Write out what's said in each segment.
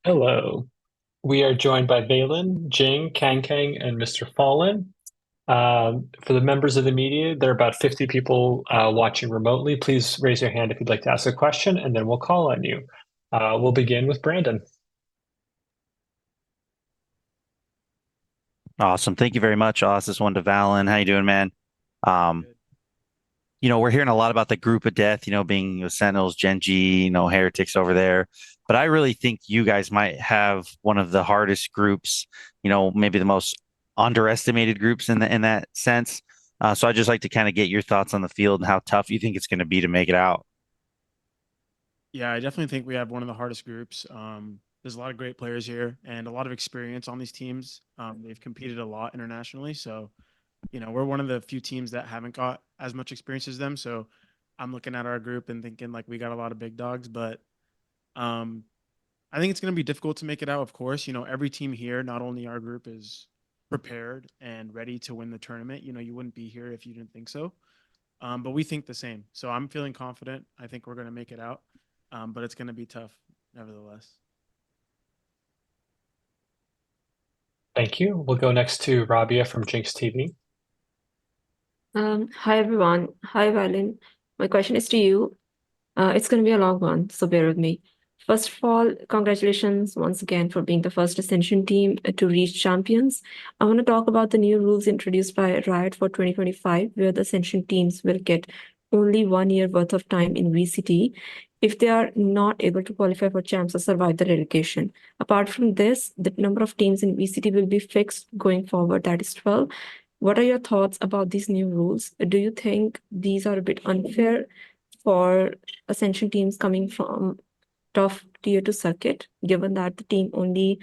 Hello. We are joined by valyn, Jinggg, Kang, and MrFaliN. For the members of the media, there are about 50 people watching remotely. Please raise your hand if you'd like to ask a question, and then we'll call on you. We'll begin with Brandon. Awesome. Thank you very much, Oz. This one to valyn. How you doing, man? Um, Good. we're hearing a lot about the group of death, being the Sentinels, Genji, heretics over there. But I really think you guys might have one of the hardest groups, maybe the most underestimated groups in that sense. So I'd just like to kind of get your thoughts on the field and how tough you think it's going to be to make it out. Yeah, I definitely think we have one of the hardest groups. There's a lot of great players here and a lot of experience on these teams. They've competed a lot internationally, so we're one of the few teams that haven't got as much experience as them. So I'm looking at our group and thinking like we got a lot of big dogs, but um, I think it's going to be difficult to make it out. Of course, every team here, not only our group, is prepared and ready to win the tournament. You wouldn't be here if you didn't think so. But we think the same. So I'm feeling confident. I think we're going to make it out, but it's going to be tough, nevertheless. Thank you. We'll go next to Rabia from Jinx TV. Hi everyone. Hi valyn. My question is to you. It's going to be a long one, so bear with me. First of all, congratulations once again for being the first Ascension team to reach champions. I want to talk about the new rules introduced by Riot for 2025, where the Ascension teams will get only 1 year worth of time in VCT if they are not able to qualify for champs or survive the relegation. Apart from this, the number of teams in VCT will be fixed going forward, that is 12. What are your thoughts about these new rules? Do you think these are a bit unfair for Ascension teams coming from tough tier 2 circuit, given that the team only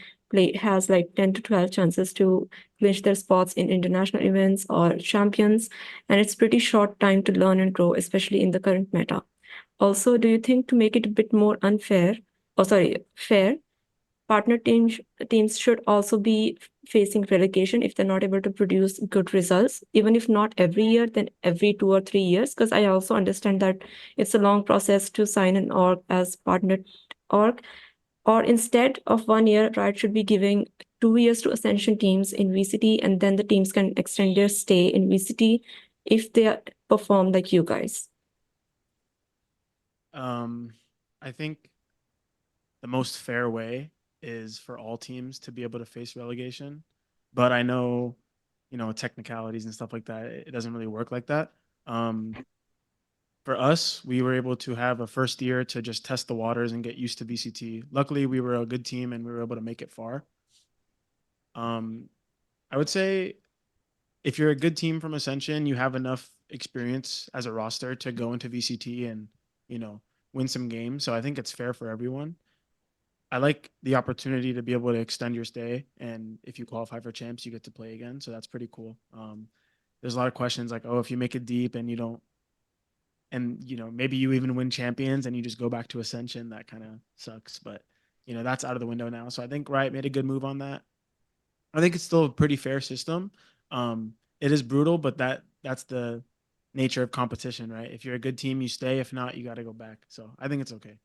has like 10 to 12 chances to clinch their spots in international events or champions, and it's pretty short time to learn and grow, especially in the current meta. Also, do you think to make it a bit more unfair, or sorry, fair, partner teams should also be facing relegation if they're not able to produce good results, even if not every year, then every 2 or 3 years? Because I also understand that it's a long process to sign an org as partner org. Or instead of 1 year, Riot should be giving 2 years to Ascension teams in VCT, and then the teams can extend their stay in VCT if they perform like you guys. Um, I think the most fair way is for all teams to be able to face relegation. But I know, technicalities and stuff like that, it doesn't really work like that. Um, for us, we were able to have a first year to just test the waters and get used to VCT. Luckily, we were a good team and we were able to make it far. Um, I would say if you're a good team from Ascension, you have enough experience as a roster to go into VCT and, you know, win some games. So I think it's fair for everyone. I like the opportunity to be able to extend your stay, and if you qualify for champs, you get to play again. So that's pretty cool. There's a lot of questions like, oh, if you make it deep and you don't, and maybe you even win champions and you just go back to Ascension, that kind of sucks. But that's out of the window now. So I think Riot made a good move on that. I think it's still a pretty fair system. It is brutal, but that's the nature of competition, right? If you're a good team, you stay. If not, you got to go back. So I think it's okay.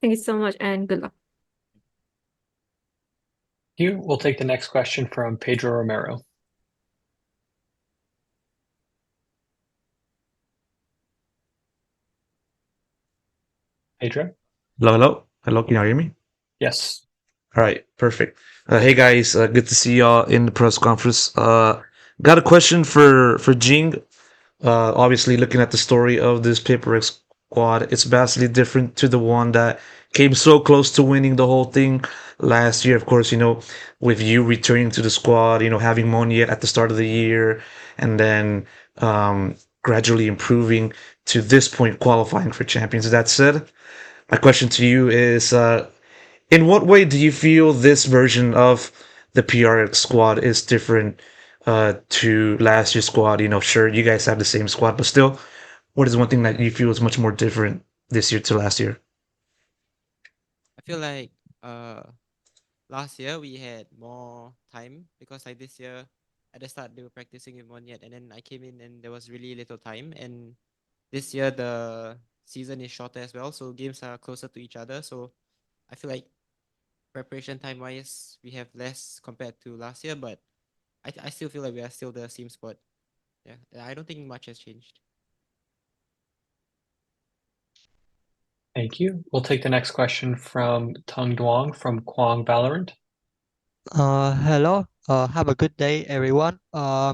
Thank you so much and good luck. You. We'll take the next question from Pedro Romero. Pedro? Hello, hello, hello. Can you hear me? Yes. All right, perfect. Hey guys, good to see y'all in the press conference. Got a question for Jinggg. Obviously, looking at the story of this Paper X squad, it's vastly different to the one that came so close to winning the whole thing last year. Of course, with you returning to the squad, having Monier at the start of the year, and then gradually improving to this point, qualifying for champions. That said, my question to you is, in what way do you feel this version of the PRX squad is different to last year's squad? Sure, you guys have the same squad, but still, what is one thing that you feel is much more different this year to last year? I feel like uh last year we had more time because like this year at the start they were practicing with one yet and then I came in and there was really little time, and this year the season is shorter as well, so games are closer to each other. So I feel like preparation time wise, we have less compared to last year, but I still feel like we are still the same spot. Yeah, I don't think much has changed. Thank you. We'll take the next question from Tung Duong from Kwang Valorant. Hello. Have a good day, everyone. I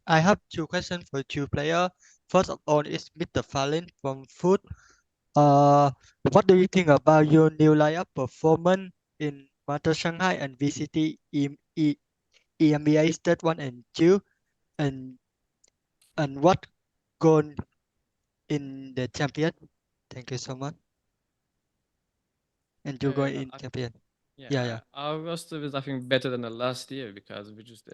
have two questions for two players. First of all, is MrFaliN from Food. What do you think about your new lineup performance in Master Shanghai and VCT EMEA State 1 and 2? And what goal in the champion? Thank you so much. And you go in champion. Yeah. Our roster is, I think, better than the last year because we just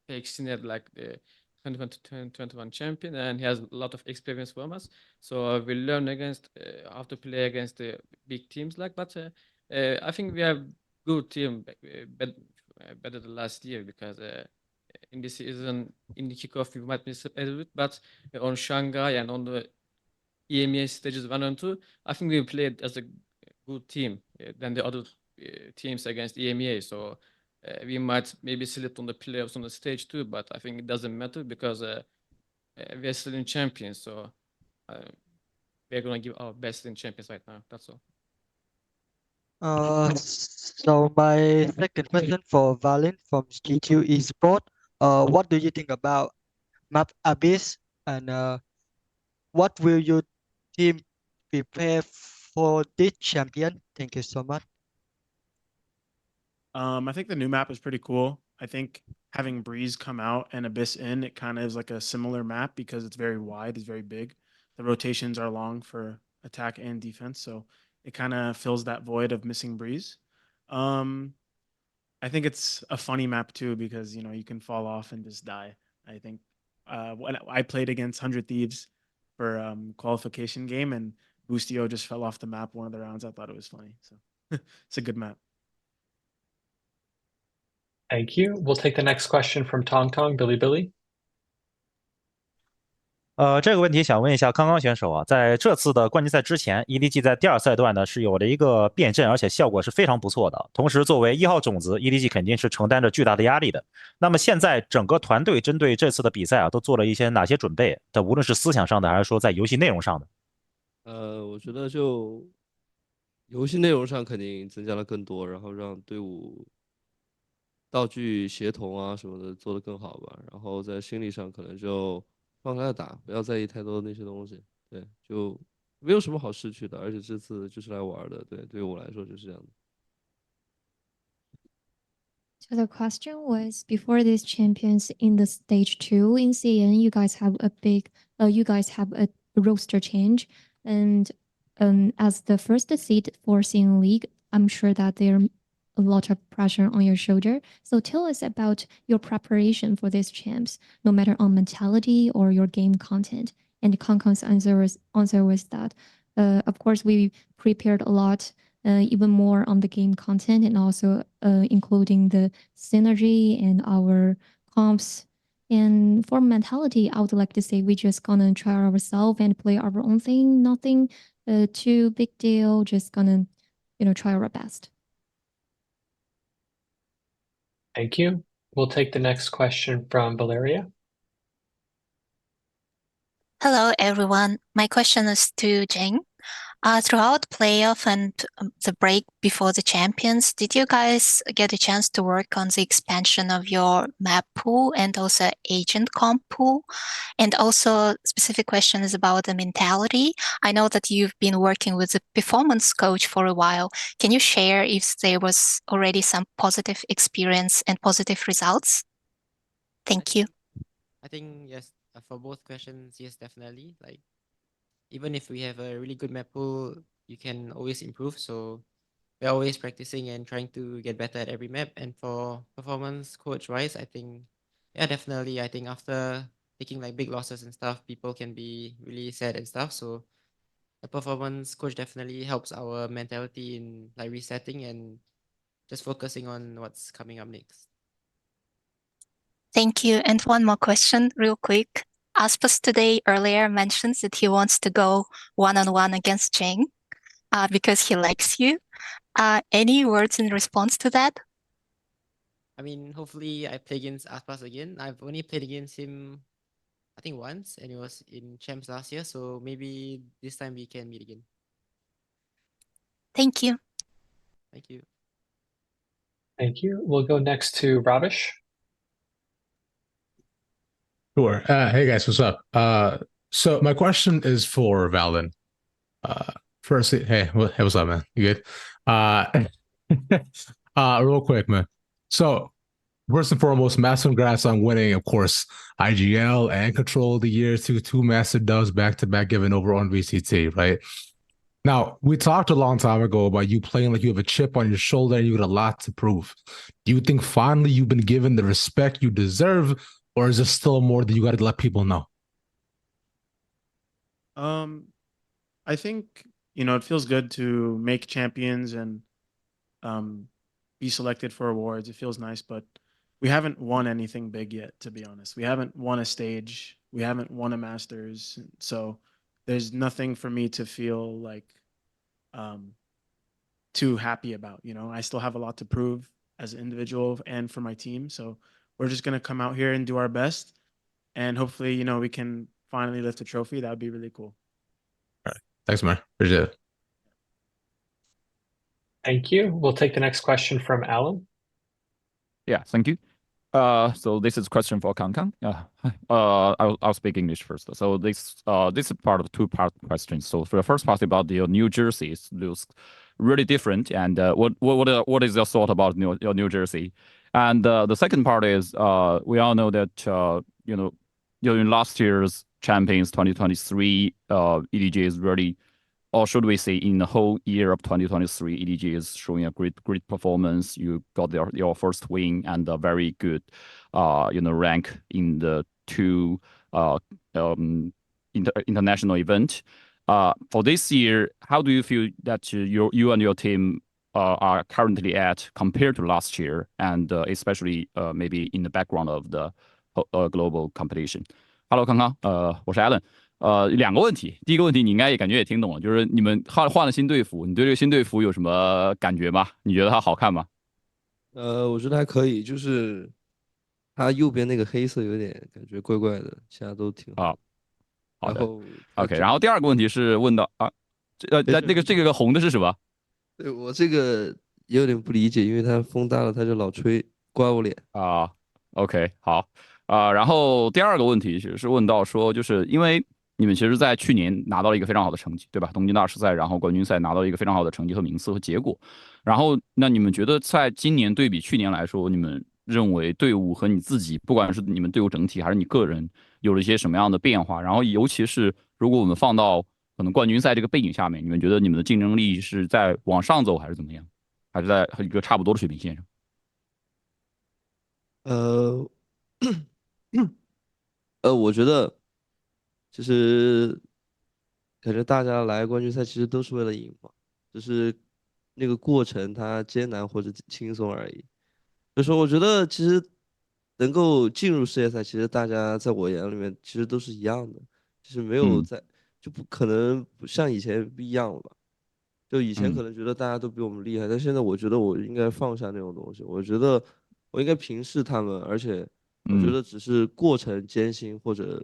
extended like the 2021 champion, and he has a lot of experience from us. So we learn against how to play against the big teams like. But I think we have good team, better than last year because in this season in the kickoff we might miss a little bit, but on Shanghai and on the EMEA stages 1 and 2, I think we played as a good team than the other teams against EMEA. So we might maybe select on the playoffs on the stage 2, but I think it doesn't matter because we are still in champions. So we're gonna give our best in champions right now. That's all. So my second question for valyn from G2 Esports. What do you think about Map Abyss, and what will your team prepare for this champion? Thank you so much. I think the new map is pretty cool. I think having Breeze come out and Abyss in, it kind of is like a similar map because it's very wide, it's very big. The rotations are long for attack and defense, so it kind of fills that void of missing Breeze. I think it's a funny map too because you can fall off and just die. I think when I played against 100 Thieves for qualification game, and Boostio just fell off the map one of the rounds. I thought it was funny. So it's a good map. Thank you. We'll take the next question from Tong Tong, Billy. 这个问题想问一下康康选手啊，在这次的冠军赛之前，EDG 在第2赛段呢是有了一个变阵，而且效果是非常不错的。同时，作为1号种子，EDG 肯定是承担着巨大的压力的。那么现在整个团队针对这次的比赛啊，都做了一些哪些准备？它无论是思想上的，还是说在游戏内容上的？我觉得就游戏内容上肯定增加了更多，然后让队伍道具协同啊什么的做得更好吧。然后在心理上可能就放开了打，不要在意太多那些东西。对，就没有什么好失去的，而且这次就是来玩的。对，对于我来说就是这样的。So the question was, before these champions in the stage 2 in CN, you guys have a roster change, and as the first seed for CN League, I'm sure that there are a lot of pressure on your shoulder. So tell us about your preparation for these champs, no matter on mentality or your game content. And Kangkang's answer was that, of course, we prepared a lot. Even more on the game content, and also including the synergy and our comps. And for mentality, I would like to say we just gonna try ourselves and play our own thing. Nothing too big deal. Just gonna try our best. Thank you. We'll take the next question from Valeria. Hello, everyone. My question is to Jinggg. Throughout playoff and the break before the champions, did you guys get a chance to work on the expansion of your map pool and also agent comp pool? And also, specific question is about the mentality. I know that you've been working with the performance coach for a while. Can you share if there was already some positive experience and positive results? Thank you. I think yes, for both questions, yes, definitely. Like, even if we have a really good map pool, you can always improve. So we're always practicing and trying to get better at every map. And for performance coach wise, I think, yeah, definitely. I think after taking like big losses and stuff, people can be really sad and stuff. So the performance coach definitely helps our mentality in like resetting and just focusing on what's coming up next. Thank you. And one more question real quick. Aspas today earlier mentioned that he wants to go one-on-one against Jinggg because he likes you. Any words in response to that? I mean, hopefully I play against Aspas again. I've only played against him, I think once, and it was in Champs last year. So maybe this time we can meet again. Thank you. Thank you. Thank you. We'll go next to Ravish. Sure. Hey guys, what's up? So my question is for valyn. Firstly, hey, what's up, man? You good? Real quick, man. So first and foremost, massive congrats on winning, of course, IGL and Control of the Year, two massive dubs back to back, given over on VCT, right? Now, we talked a long time ago about you playing like you have a chip on your shoulder and you got a lot to prove. Do you think finally you've been given the respect you deserve, or is there still more that you got to let people know? I think, it feels good to make champions and be selected for awards. It feels nice, but we haven't won anything big yet, to be honest. We haven't won a stage. We haven't won a Masters. So there's nothing for me to feel like too happy about. I still have a lot to prove as an individual and for my team. So we're just going to come out here and do our best. And hopefully, we can finally lift a trophy. That would be really cool. All right. Thanks, man. Appreciate it. Thank you. We'll take the next question from Alan. Yeah, thank you. So this is a question for Kang. I'll speak English first. So this is part of two-part question. So for the first part about your New Jersey, it looks really different. And what is your thought about your New Jersey? And the second part is we all know that during last year's Champions 2023, EDG is really, or should we say, in the whole year of 2023, EDG is showing a great performance. You got your first win and a very good, rank in the two international event. For this year, how do you feel that you and your team are currently at compared to last year, and especially maybe in the background of the global competition? Hello， 康康，我是 Alan。两个问题，第一个问题你应该也感觉也听懂了，就是你们换了新队服，你对这个新队服有什么感觉吗？你觉得它好看吗？我觉得还可以，就是它右边那个黑色有点感觉怪怪的，其他都挺好。好的。然后 OK， 然后第二个问题是问到这个红的是什么？对，我这个也有点不理解，因为它风大了，它就老吹刮我脸。OK， 好。然后第二个问题是问到说，就是因为你们其实在去年拿到了一个非常好的成绩，对吧？东京大师赛，然后冠军赛拿到了一个非常好的成绩和名次和结果。然后那你们觉得在今年对比去年来说，你们认为队伍和你自己，不管是你们队伍整体还是你个人，有了一些什么样的变化？然后尤其是如果我们放到可能冠军赛这个背景下面，你们觉得你们的竞争力是在往上走还是怎么样？还是在一个差不多的水平线上？我觉得其实感觉大家来冠军赛其实都是为了赢嘛，只是那个过程它艰难或者轻松而已。所以说，我觉得其实能够进入世界赛，其实大家在我眼里面其实都是一样的，就是没有就不可能不像以前不一样了吧？就以前可能觉得大家都比我们厉害，但现在我觉得我应该放下那种东西，我觉得我应该平视他们，而且我觉得只是过程艰辛或者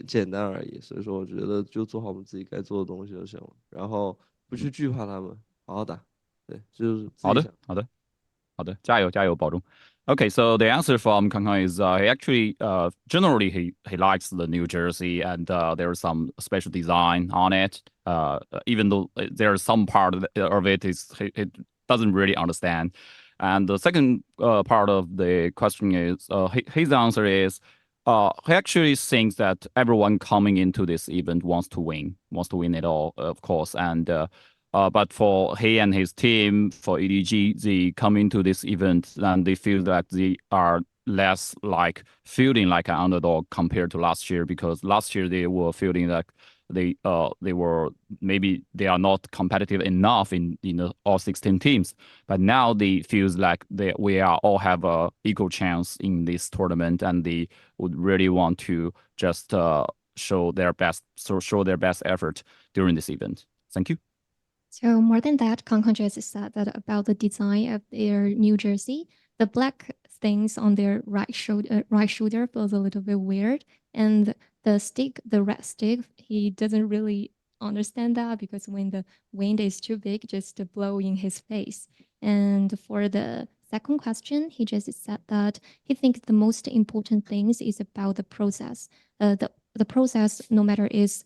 简单而已。所以说，我觉得就做好我们自己该做的东西就行了，然后不去惧怕他们，好好打。对，就是自己想。好的，加油，保重。Okay, so the answer from Kang is he actually generally he likes the New Jersey, and there's some special design on it. Even though there's some part of it is he doesn't really understand. And the second part of the question is his answer is he actually thinks that everyone coming into this event wants to win it all, of course, and. But for he and his team, for EDG, they come into this event and they feel that they are less like feeling like an underdog compared to last year, because last year they were feeling like they were maybe they are not competitive enough in the all 16 teams. But now they feels like we are all have a equal chance in this tournament, and they would really want to just show their best effort during this event. Thank you. So more than that, Concon just said that about the design of their new jersey, the black things on their right shoulder feels a little bit weird, and the red stick, he doesn't really understand that because when the wind is too big, just to blow in his face. And for the second question, he just said that he thinks the most important things is about the process. The process, no matter is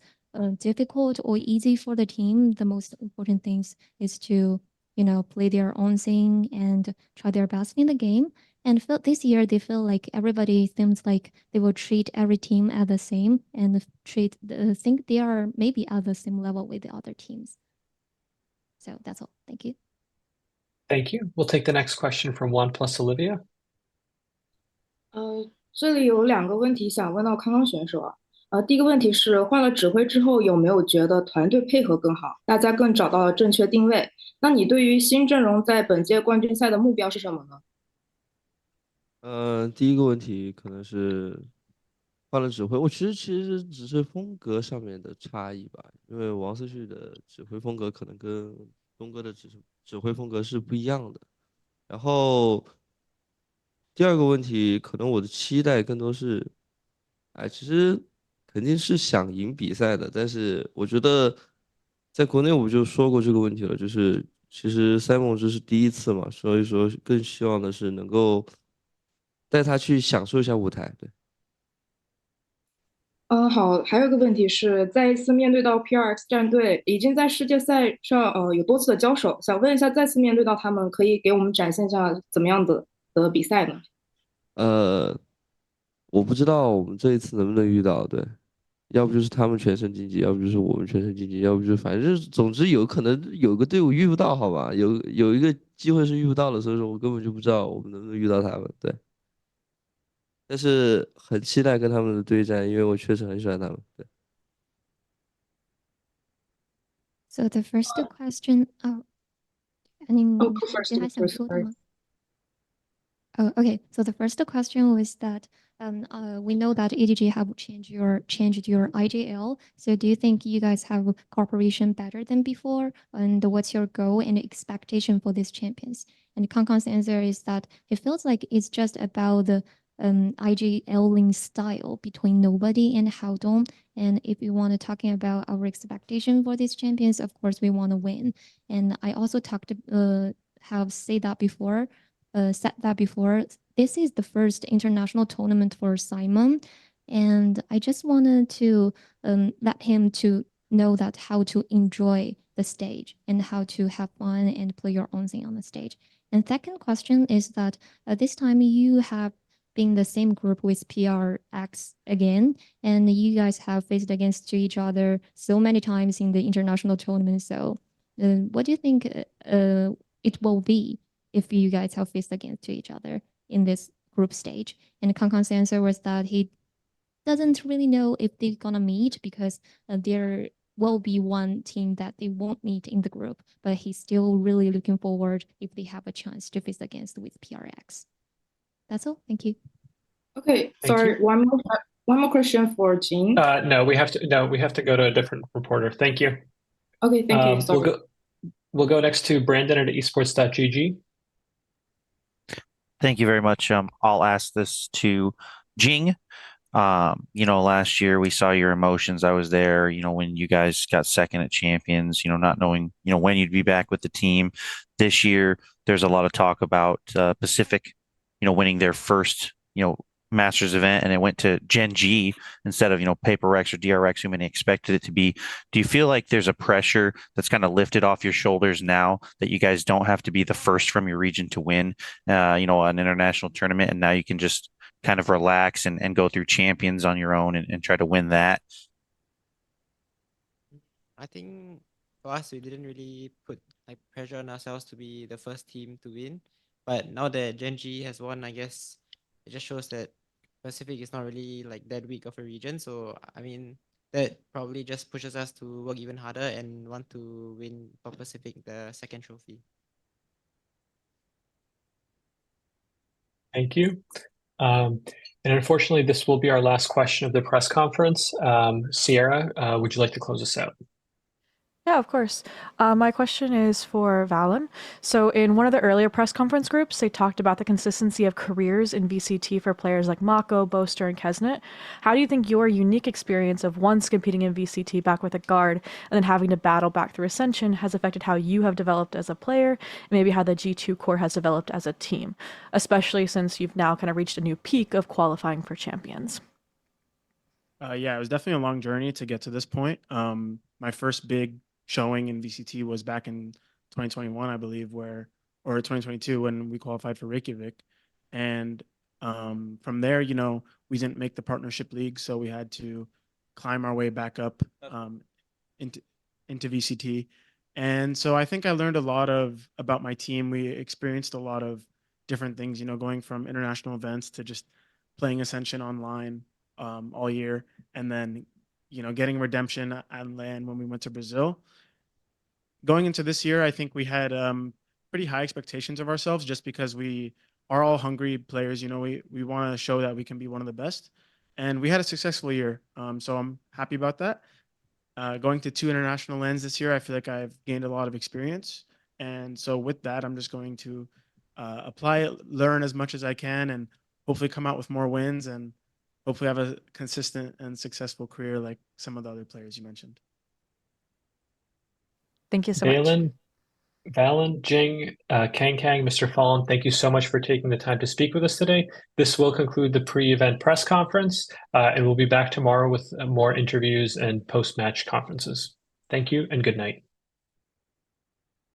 difficult or easy for the team, the most important things is to play their own thing and try their best in the game. And feel this year they feel like everybody seems like they will treat every team as the same and think they are maybe at the same level with the other teams. So that's all. Thank you. Thank you. We'll take the next question from Juan plus Olivia. 这里有2个问题想问到康康选手啊。第一个问题是换了指挥之后，有没有觉得团队配合更好，大家更找到了正确定位？那你对于新阵容在本届冠军赛的目标是什么呢？第一个问题可能是换了指挥，我其实只是风格上面的差异吧，因为王思绪的指挥风格可能跟东哥的指挥风格是不一样的。然后第二个问题，可能我的期待更多是，其实肯定是想赢比赛的，但是我觉得在国内我就说过这个问题了，就是其实Simon这是第一次嘛，所以说更希望的是能够带他去享受一下舞台，对。好，还有一个问题是，再一次面对到 PRX 战队，已经在世界赛上有多次的交手，想问一下，再次面对到他们，可以给我们展现一下怎么样的比赛呢？我不知道我们这一次能不能遇到，对，要不就是他们全身经济，要不就是我们全身经济，要不就反正就是总之有可能有个队伍遇不到，好吧，有一个机会是遇不到的，所以说我根本就不知道我们能不能遇到他们，对。但是很期待跟他们的对战，因为我确实很喜欢他们，对。So the first question, first, 还想说的吗？ Oh, okay. So the first question was that we know that EDG have changed your IGL. So do you think you guys have cooperation better than before? And what's your goal and expectation for these champions? And Kangkang's answer is that it feels like it's just about the IGL style between Nobody and Haodong. And if you want to talking about our expectation for these champions, of course we want to win. And I also have said that before. This is the first international tournament for Simon, and I just wanted to let him to know that how to enjoy the stage and how to have fun and play your own thing on the stage. And second question is that this time you have been the same group with PRX again, and you guys have faced against each other so many times in the international tournament. So, what do you think it will be if you guys have faced against each other in this group stage? And Kangkang's answer was that he doesn't really know if they're gonna meet because there will be one team that they won't meet in the group, but he's still really looking forward if they have a chance to face against with PRX. That's all. Thank you. Okay, sorry. One more question for Jinggg. No, we have to go to a different reporter. Thank you. Okay, thank you. Sorry. We'll go next to Brandon at esports.gg. Thank you very much. I'll ask this to Jinggg. Last year we saw your emotions. I was there, when you guys got second at champions, not knowing, when you'd be back with the team. This year, there's a lot of talk about Pacific, winning their first, Masters event, and it went to Jinggg instead of, Paper X or DRX, who many expected it to be. Do you feel like there's a pressure that's kind of lifted off your shoulders now that you guys don't have to be the first from your region to win, an international tournament, and now you can just kind of relax and go through champions on your own and try to win that? I think for us, we didn't really put like pressure on ourselves to be the first team to win. But now that Jinggg has won, I guess it just shows that Pacific is not really like that weak of a region. So I mean, that probably just pushes us to work even harder and want to win for Pacific the second trophy. Thank you. And unfortunately, this will be our last question of the press conference. Sierra, would you like to close us out? Yeah, of course. My question is for valyn. So in one of the earlier press conference groups, they talked about the consistency of careers in VCT for players like Mako, Boaster, and Kesnet. How do you think your unique experience of once competing in VCT back with a guard and then having to battle back through Ascension has affected how you have developed as a player and maybe how the G2 core has developed as a team, especially since you've now kind of reached a new peak of qualifying for champions? Yeah, it was definitely a long journey to get to this point. My first big showing in VCT was back in 2021, I believe, or 2022 when we qualified for Reykjavik. And from there, we didn't make the partnership league, so we had to climb our way back up into VCT. And so I think I learned a lot about my team. We experienced a lot of different things, going from international events to just playing Ascension online all year, and then getting redemption on LAN when we went to Brazil. Going into this year, I think we had pretty high expectations of ourselves just because we are all hungry players. We want to show that we can be one of the best, and we had a successful year. So I'm happy about that. Going to 2 international LANs this year, I feel like I've gained a lot of experience, and so with that, I'm just going to apply it, learn as much as I can, and hopefully come out with more wins and hopefully have a consistent and successful career like some of the other players you mentioned. Thank you so much. valyn, Jinggg, KangKang, MrFaliN, thank you so much for taking the time to speak with us today. This will conclude the pre-event press conference, and we'll be back tomorrow with more interviews and post-match conferences. Thank you and good night.